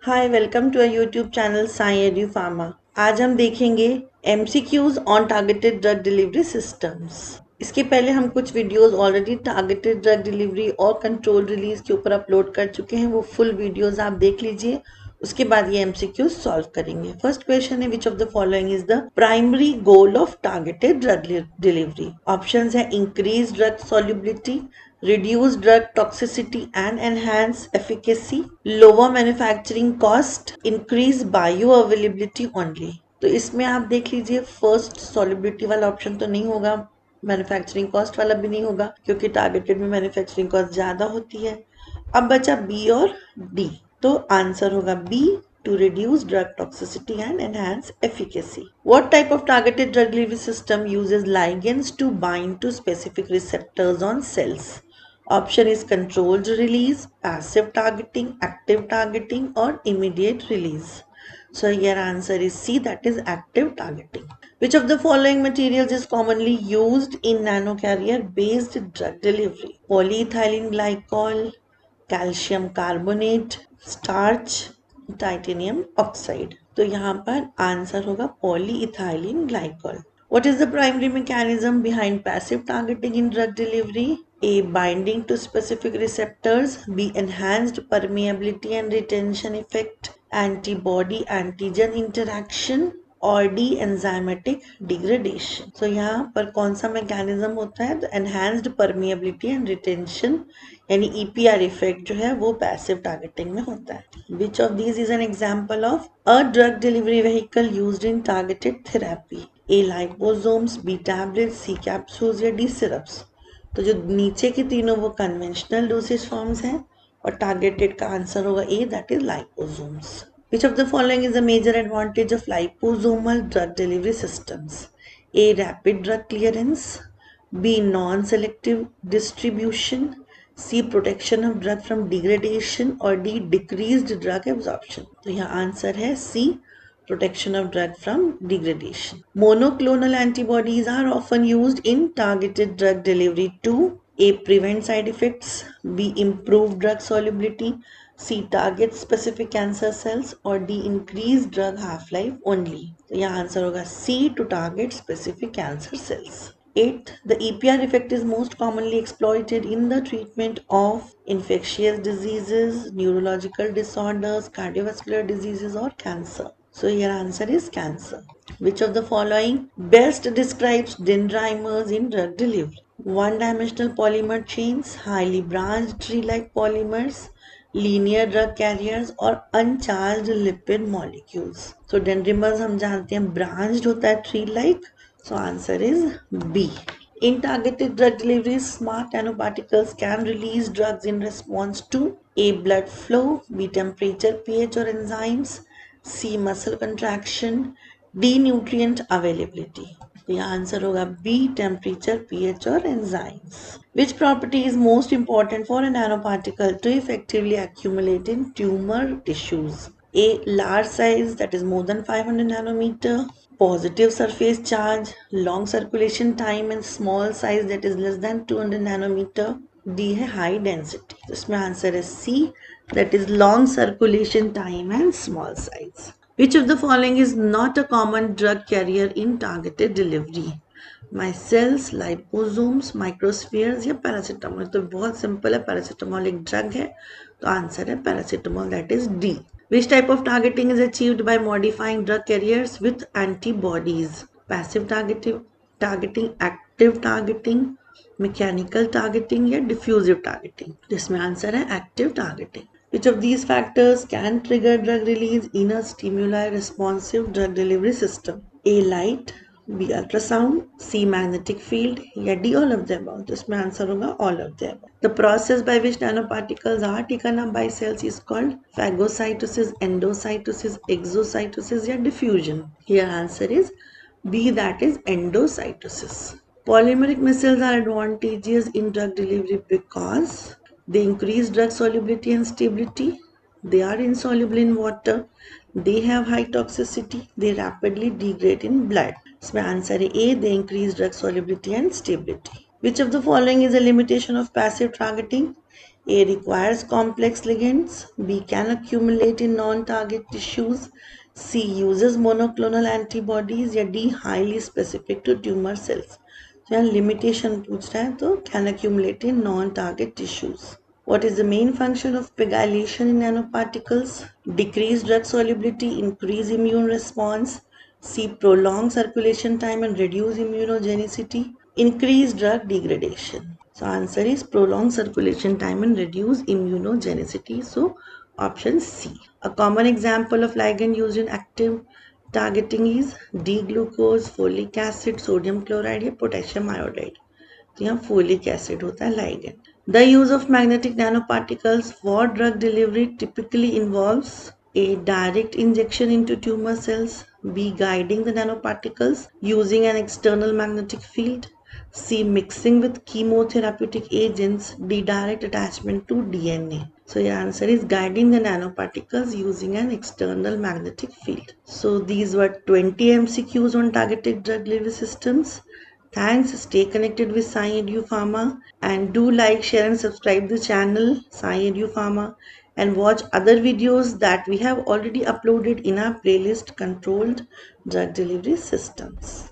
Hi welcome to YouTube channel Sai edu pharma. आज हम देखेंगे MCQs on targeted drug delivery systems. इसके पहले हम कुछ videos already targeted drug delivery और कंट्रोल रिलीज के ऊपर अपलोड कर चुके हैं। वो फुल वीडियोस आप देख लीजिए, उसके बाद ये एमसीक्यूज सॉल्व करेंगे। फर्स्ट क्वेश्चन है, which of the following is the primary goal of targeted drug delivery? Options है increase drug solubility, reduce drug toxicity and enhance efficacy, lower manufacturing cost, increase bioavailability only। तो इसमें आप देख लीजिए, first solubility वाला option तो नहीं होगा, मैन्युफैक्चरिंग कॉस्ट वाला भी नहीं होगा क्योंकि टारगेटेड में मैन्युफैक्चरिंग कॉस्ट ज्यादा होती है। अब बचा बी और डी, तो आंसर होगा B, to reduce drug toxicity and enhance efficacy. What type of targeted drug delivery system uses ligands to bind to specific receptors on cells? Option is controlled release, passive targeting, active targeting, or immediate release. So your answer is C, that is active targeting. Which of the following materials is commonly used in nanocarrier based drug delivery? Polyethylene glycol, calcium carbonate, starch, titanium oxide. तो यहाँ पर answer होगा polyethylene glycol. What is the primary mechanism behind passive targeting in drug delivery? A. Binding to specific receptors. B. Enhanced permeability and retention effect. Antibody antigen interaction. और D enzymatic degradation. तो यहाँ पर कौन सा mechanism होता है? तो enhanced permeability and retention यानी ईपीआर इफेक्ट जो है वो पैसिव टारगेटिंग में होता है। Which of these is an example of a drug delivery vehicle used in targeted therapy? A liposomes, B tablet, C capsules या डी सिरप्स। तो जो नीचे के तीनों वो कन्वेंशनल डोसेज फॉर्म्स हैं और टारगेटेड का आंसर होगा A, that is liposomes. Which of the following is a major advantage of liposomal drug delivery systems? A. Rapid drug clearance. B. Non-selective distribution. C. Protection of drug from degradation. or D. Decreased drug absorption. तो यहाँ answer है C, protection of drug from degradation. Monoclonal antibodies are often used in targeted drug delivery to A. Prevent side effects. B. Improve drug solubility. C. Target specific cancer cells. और D. Increase drug half-life only. तो यहाँ answer होगा C, to target specific cancer cells. 8. The EPR effect is most commonly exploited in the treatment of infectious diseases, neurological disorders, cardiovascular diseases, or cancer. So your answer is cancer. Which of the following best describes dendrimers in drug delivery? One-dimensional polymer chains, highly branched tree-like polymers, linear drug carriers और uncharged lipid molecules. So dendrimers हम जानते हैं branched होता है tree like. So answer is B. In targeted drug delivery, smart nanoparticles can release drugs in response to A. Blood flow, B. Temperature, pH or enzymes, C. Muscle contraction, D. Nutrient availability. तो यहाँ answer होगा B, temperature, pH और enzymes. Which property is most important for a nanoparticle to effectively accumulate in tumor tissues? A. Large size, that is more than 500 nanometer. Positive surface charge, long circulation time and small size, that is less than 200 nanometer. D है high density. तो इसमें answer है C, that is long circulation time and small size. Which of the following is not a common drug carrier in targeted delivery? Micelles, liposomes, microspheres या paracetamol? तो बहुत simple है, paracetamol एक drug है, तो आंसर है paracetamol, that is D. Which type of targeting is achieved by modifying drug carriers with antibodies? Passive targeting, active targeting, mechanical targeting या diffusive targeting? जिसमें आंसर है active targeting. Which of these factors can trigger drug release in a stimuli responsive drug delivery system? A. Light, B. Ultrasound, C. Magnetic field या D. all of the above? तो इसमें answer होगा all of the above. The process by which nanoparticles are taken up by cells is called phagocytosis, endocytosis, exocytosis या diffusion? Here answer is B, that is endocytosis. Polymeric missiles are advantageous in drug delivery because they increase drug solubility and stability, they are insoluble in water, they have high toxicity, they rapidly degrade in blood. इसमें answer है A, they increase drug solubility and stability. Which of the following is a limitation of passive targeting? A. Requires complex ligands. B. Can accumulate in non-target tissues. C. Uses monoclonal antibodies. या D. Highly specific to tumor cells. तो यहाँ limitation पूछ रहा है तो can accumulate in non-target tissues. What is the main function of pegylation in nanoparticles? Decrease drug solubility, increase immune response. C. Prolong circulation time and reduce immunogenicity. Increase drug degradation. So answer is prolong circulation time and reduce immunogenicity. So option C. A common example of ligand used in active targeting is D-glucose, folic acid, sodium chloride या potassium iodide. तो यहाँ folic acid होता है ligand. The use of magnetic nanoparticles for drug delivery typically involves A. Direct injection into tumor cells. B. Guiding the nanoparticles using an external magnetic field. C. Mixing with chemotherapeutic agents. D. Direct attachment to DNA. So your answer is guiding the nanoparticles using an external magnetic field. So these were 20 MCQs on targeted drug delivery systems. Thanks. Stay connected with Sai Edu Pharma and do like, share and subscribe the channel Sai Edu Pharma and watch other videos that we have already uploaded in our playlist Controlled Drug Delivery Systems.